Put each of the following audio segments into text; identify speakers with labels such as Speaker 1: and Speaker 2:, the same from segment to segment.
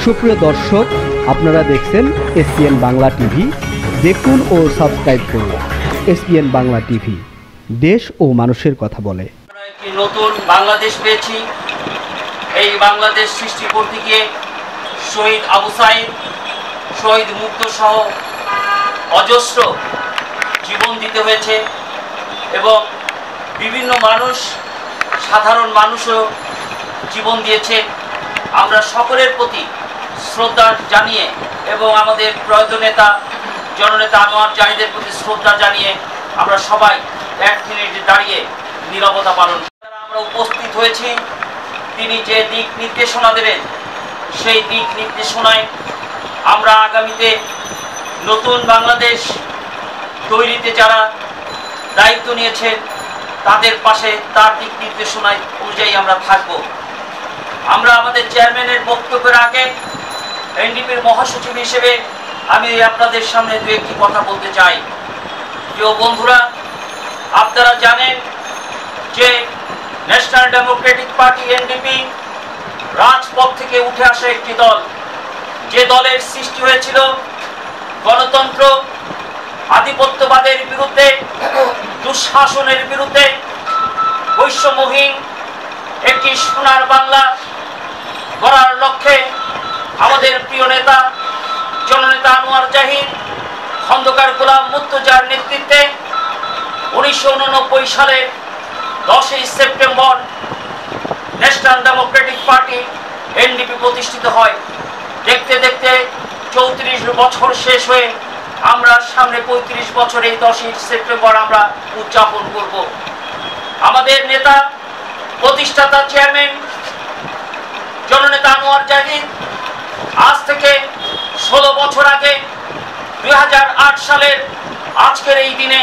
Speaker 1: সুপ্রিয় দর্শক, আপনারা দেখছেন এসপিএন বাংলা টিভি। দেখুন ও সাবস্ক্রাইব করুন এসপিএন বাংলা টিভি, দেশ ও মানুষের কথা বলে।
Speaker 2: একটি নতুন বাংলাদেশ পেয়েছি। এই বাংলাদেশ সৃষ্টি করতে গিয়ে শহীদ আবু সাইদ, শহীদ মুক্ত সহ অজস্র জীবন দিতে হয়েছে এবং বিভিন্ন মানুষ, সাধারণ মানুষও জীবন দিয়েছে। আমরা সকলের প্রতি শ্রদ্ধা জানিয়ে এবং আমাদের প্রয়াত নেতা জননেতা আনোয়ার জাহিদের প্রতি শ্রদ্ধা জানিয়ে আমরা সবাই এক মিনিট দাঁড়িয়ে নীরবতা পালন। আমরা উপস্থিত হয়েছি, তিনি যে দিক নির্দেশনা দেবেন সেই দিক নির্দেশনায় আমরা আগামীতে নতুন বাংলাদেশ তৈরিতে যারা দায়িত্ব নিয়েছেন তাদের পাশে তার দিক নির্দেশনায় অনুযায়ী আমরা থাকব। আমরা আমাদের চেয়ারম্যানের বক্তব্যের আগে এনডিপির মহাসচিব হিসেবে আমি আপনাদের সামনে দু একটি কথা বলতে চাই। প্রিয় বন্ধুরা, আপনারা জানেন যে ন্যাশনাল ডেমোক্রেটিক পার্টি এনডিপি রাজপথ থেকে উঠে আসা একটি দল, যে দলের সৃষ্টি হয়েছিল গণতন্ত্র, আধিপত্যবাদের বিরুদ্ধে, দুঃশাসনের বিরুদ্ধে, বৈষম্যহীন একটি সোনার বাংলা গড়ার লক্ষ্যে আমাদের প্রিয় নেতা জননেতা আনোয়ার জাহিদ, খন্দকার গোলাম মুর্তজার নেতৃত্বে 1989 সালে 10ই September National Democratic Party NDP প্রতিষ্ঠিত হয়। দেখতে দেখতে 34 বছর শেষ হয়ে আমরা সামনে 35 বছর এই 10ই সেপ্টেম্বর আমরা উদযাপন করব। আমাদের নেতা, প্রতিষ্ঠাতা চেয়ারম্যান জননেতা আনোয়ার জাহিদ আজ থেকে 16 বছর আগে 2008 সালের আজকের এই দিনে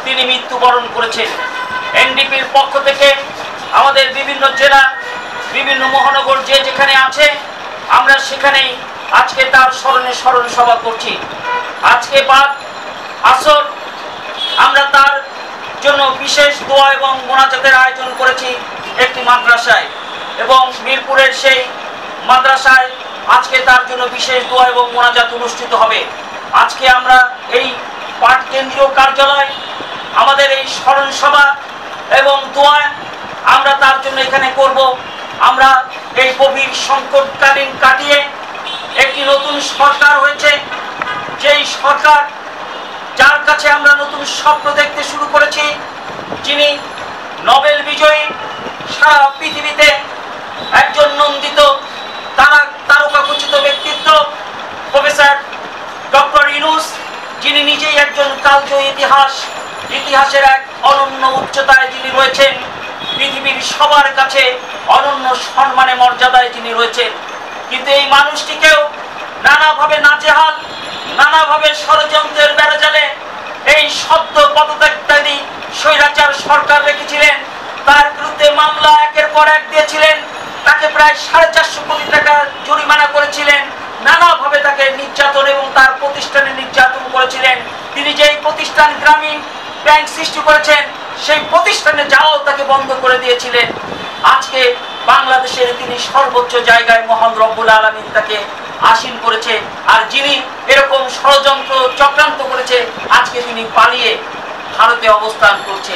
Speaker 2: তিনি মৃত্যুবরণ করেছেন। এনডিপির পক্ষ থেকে আমাদের বিভিন্ন জেলা, বিভিন্ন মহানগর যে যেখানে আছে আমরা সেখানেই আজকে তার স্মরণে স্মরণ সভা করছি। আজকে বাদ আসর আমরা তার জন্য বিশেষ দোয়া এবং মোনাজাতের আয়োজন করেছি একটি মাদ্রাসায়, এবং মিরপুরের সেই মাদ্রাসায় আজকে তার জন্য বিশেষ দোয়া এবং মোনাজাত অনুষ্ঠিত হবে। আজকে আমরা এই পার্টি কেন্দ্রীয় কার্যালয় আমাদের এই স্মরণ সভা এবং দোয়া আমরা তার জন্য এখানে করব। আমরা এই গভীর সংকটকালীন কাটিয়ে একটি নতুন সরকার হয়েছে, যেই সরকার যার কাছে আমরা নতুন স্বপ্ন দেখতে শুরু করেছি, যিনি নোবেল বিজয়ী, সারা পৃথিবীতে একজন নন্দিত তারকাখচিত ব্যক্তিত্ব প্রফেসর ডক্টর ইউনূস, যিনি নিজেই একজন কালজয়ী ইতিহাসের এক অনন্য উচ্চতায় যিনি রয়েছেন, পৃথিবীর সবার কাছে অনন্য সম্মানে মর্যাদায় যিনি রয়েছেন। কিন্তু এই মানুষটিকেও নানাভাবে নাজেহাল, নানাভাবে ষড়যন্ত্রের বেড়াজালে এই সদ্য পদত্যাগী স্বৈরাচার সরকার রেখেছিলেন। তার বিরুদ্ধে মামলা একের পর এক দিয়েছিলেন, তাকে প্রায় 450 কোটি টাকা জরিমানা করেছিলেন, নানাভাবে তাকে নির্যাতন এবং তার প্রতিষ্ঠানে নির্যাতন করেছিলেন। তিনি যেই প্রতিষ্ঠান গ্রামীণ ব্যাংক সৃষ্টি করেছেন সেই প্রতিষ্ঠানে যাওয়াও তাকে বন্ধ করে দিয়েছিলেন। আজকে বাংলাদেশের তিনি সর্বোচ্চ জায়গায় মহান রব্বুল আলামিন তাকে আসীন করেছে, আর যিনি এরকম ষড়যন্ত্র চক্রান্ত করেছে আজকে তিনি পালিয়ে ভারতে অবস্থান করছে।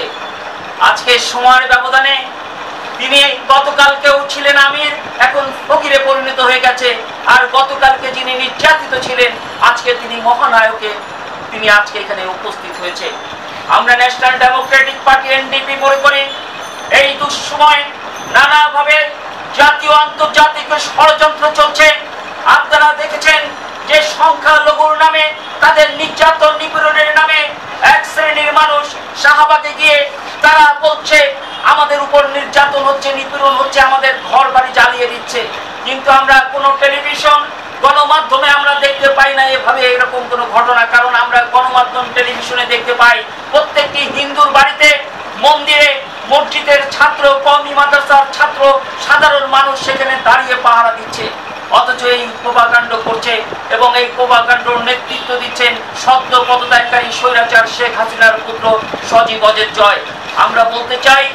Speaker 2: আজকে সময়ের ব্যবধানে তিনি গতকালকেও ছিলেন আমির, এখন ফকিরে পরিণত হয়ে গেছে, আর গতকালকে যিনি নির্যাতিত ছিলেন আজকে তিনি মহানায়কে তিনি আজকে এখানে উপস্থিত হয়েছে। আমরা ন্যাশনাল ডেমোক্রেটিক পার্টি এনডিপি মনে করি এই দুঃসময় নানাভাবে জাতীয় আন্তর্জাতিক ষড়যন্ত্র চলছে। আপনারা দেখেছেন যে সংখ্যালঘুর নামে, তাদের নির্যাতন নিপীড়নের নামে এক শ্রেণীর মানুষ শাহবাগে গিয়ে তারা বলছে আমাদের উপর নির্যাতন হচ্ছে, নিপীড়ন হচ্ছে, আমাদের ঘর বাড়ি জ্বালিয়ে দিচ্ছে। কিন্তু আমরা কোনো টেলিভিশন গণমাধ্যমে আমরা দেখতে পাই না এভাবে এরকম কোনো ঘটনা, কারণ আমরা গণমাধ্যম টেলিভিশনে দেখতে পাই প্রত্যেকটি হিন্দুর বাড়িতে, মন্দিরে, মসজিদের ছাত্র, কওমি মাদ্রাসার ছাত্র, সাধারণ মানুষ সেখানে দাঁড়িয়ে পাহারা দিচ্ছে। অথচ এই প্রভাকাণ্ড করছে এবং এই প্রভাকাণ্ডর নেতৃত্ব দিচ্ছেন সদ্য পদত্যাগকারী স্বৈরাচার শেখ হাসিনার পুত্র সজীব অজের জয়। আমরা বলতে চাই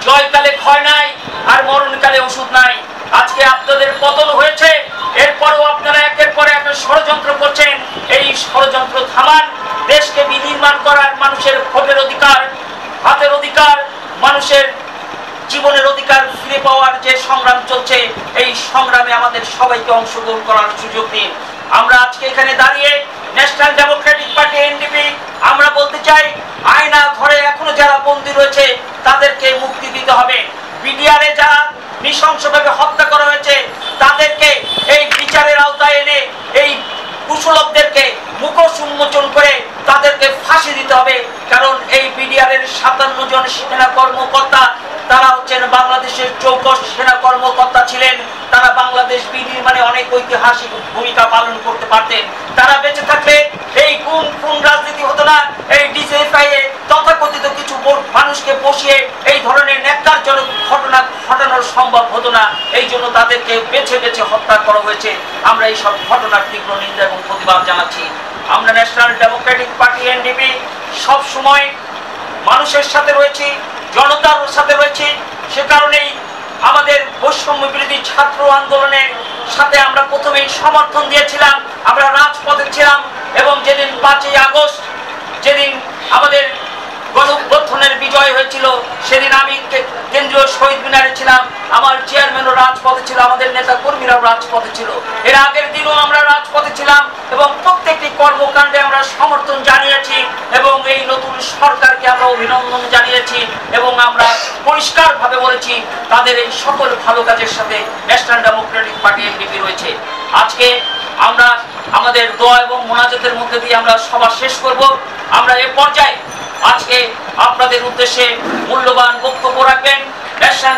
Speaker 2: জয়কালে ক্ষয় নাই আর মরণকালে ওষুধ নাই। আজকে আপনাদের পতন হয়েছে, এরপরেও আপনারা একের পর এক ষড়যন্ত্র করছেন। এই ষড়যন্ত্র থামান। দেশকে বিনির্মাণ করার, মানুষের ভোটের অধিকার, হাতের অধিকার, মানুষের জীবনের অধিকার ফিরে পাওয়ার যে সংগ্রাম চলছে, এই সংগ্রামে আমাদের সবাইকে অংশগ্রহণ করার সুযোগ দিন। আমরা আজকে এখানে দাঁড়িয়ে ন্যাশনাল ডেমোক্রেটিক পার্টি এনডিপি আমরা বলতে চাই, আয়না ঘরে এখনো যারা বন্দী রয়েছে তাদেরকে মুক্তি দিতে হবে। বিডিআরে যারা নৃশংসভাবে হত্যা করা হয়েছে তাদেরকে এই বিচারের আওতায় এনে এই কুশলকদেরকে মুখোশ উন্মোচন করে তাদেরকে ফাঁসি দিতে হবে। কারণ এই বিডিআরের 57 জন সেনা কর্মকর্তা তারা হচ্ছেন বাংলাদেশের চৌকস সেনা কর্মকর্তা ছিলেন। তারা বাংলাদেশ বিনির্মাণে অনেক ঐতিহাসিক ভূমিকা পালন করতে পারতেন। তারা বেঁচে থাকলে এই খুন রাজনীতি হতো না। এই ডিজিএফআই এ তথাকথিত কিছু মানুষকে বসিয়ে এই ধরনের ন্যাক্কারজনক ঘটনা ঘটানো সম্ভব হতো না। এই জন্য তাদেরকে বেছে বেছে হত্যা করা হয়েছে। আমরা এই সব ঘটনার তীব্র নিন্দা এবং প্রতিবাদ জানাচ্ছি। আমরা ন্যাশনাল ডেমোক্রেটিক পার্টি এনডিপি সব সময় মানুষের সাথে রয়েছি, জনতার সাথে রয়েছি। সে কারণেই আমাদের বৈষম্য বিরোধী ছাত্র আন্দোলনের সাথে আমরা প্রথমেই সমর্থন দিয়েছিলাম। আমরা রাজপথে ছিলাম এবং যেদিন 5ই আগস্ট যেদিন আমাদের গণঅভ্যুত্থানের বিজয় হয়েছিল সেদিন আমি কেন্দ্রীয় শহীদ মিনারে ছিলাম। আমার চেয়ারম্যানও রাজপথে ছিল, আমাদের নেতা কর্মীরাও রাজপথে ছিল। এর আগের দিনও আমরা রাজপথে ছিলাম এবং প্রত্যেকটি কর্মকাণ্ডে আমরা সমর্থন জানিয়েছি এবং এই নতুন সরকারকে আমরা অভিনন্দন জানিয়েছি এবং আমরা পরিষ্কারভাবে বলেছি তাদের এই সকল ভালো কাজের সাথে ন্যাশনাল ডেমোক্রেটিক পার্টি এনডিপি রয়েছে। আজকে আমরা আমাদের দোয়া এবং মোনাজাতের মধ্যে দিয়ে আমরা সভা শেষ করব। আমরা এ পর্যায়ে আজকে আপনাদের উদ্দেশ্যে মূল্যবান বক্তব্য রাখবেন ন্যাশনাল